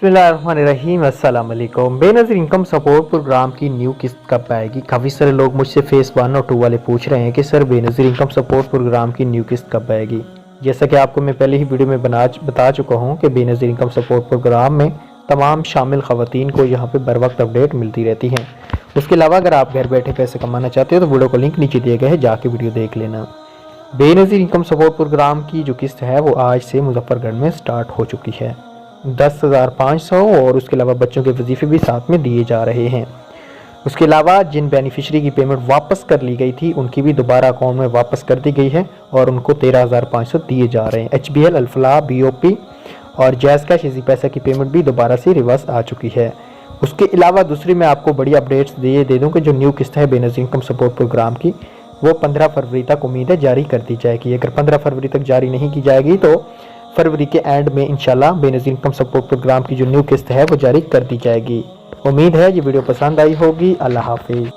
बिस्मिल्लाहिर्रहमानिर्रहीम अस्सलाम वालेकुम। बेनज़ीर इनकम सपोर्ट प्रोग्राम की न्यू किस्त कब आएगी? काफ़ी सारे लोग मुझसे फेज़ 1 और 2 वाले पूछ रहे हैं कि sir Benazir income support programme की न्यू किस्त कब आएगी। जैसा कि आपको मैं पहले ही वीडियो में बता चुका हूँ कि बेनज़ीर इनकम सपोर्ट प्रोग्राम में तमाम शामिल ख़वातीन को यहाँ पर बर वक्त अपडेट मिलती रहती हैं। उसके अलावा अगर आप घर बैठे पैसे कमाना चाहते हो तो वीडियो को लिंक नीचे दिए गए हैं, जाके वीडियो देख लेना। बेनज़ीर इनकम सपोर्ट प्रोग्राम की जो किस्त है वो आज से मुजफ्फरगढ़ में स्टार्ट हो चुकी है। 10,500 और उसके अलावा बच्चों के वजीफे भी साथ में दिए जा रहे हैं। उसके अलावा जिन बेनिफिशरी की पेमेंट वापस कर ली गई थी उनकी भी दोबारा अकाउंट में वापस कर दी गई है और उनको 13,500 दिए जा रहे हैं। HBL, अल्फलाह, BOP और जैज़ कैश इजी पैसा की पेमेंट भी दोबारा से रिवर्स आ चुकी है। उसके अलावा दूसरी मैं आपको बड़ी अपडेट्स दे दूँ कि जो न्यू किस्त है बेनज़ीर इनकम सपोर्ट प्रोग्राम की वो 15 फरवरी तक उम्मीद है जारी कर दी जाएगी। अगर 15 फरवरी तक जारी नहीं की जाएगी तो फरवरी के एंड में इंशाल्लाह बेनज़ीर इनकम सपोर्ट प्रोग्राम की जो न्यू किस्त है वो जारी कर दी जाएगी। उम्मीद है ये वीडियो पसंद आई होगी। अल्लाह हाफिज़।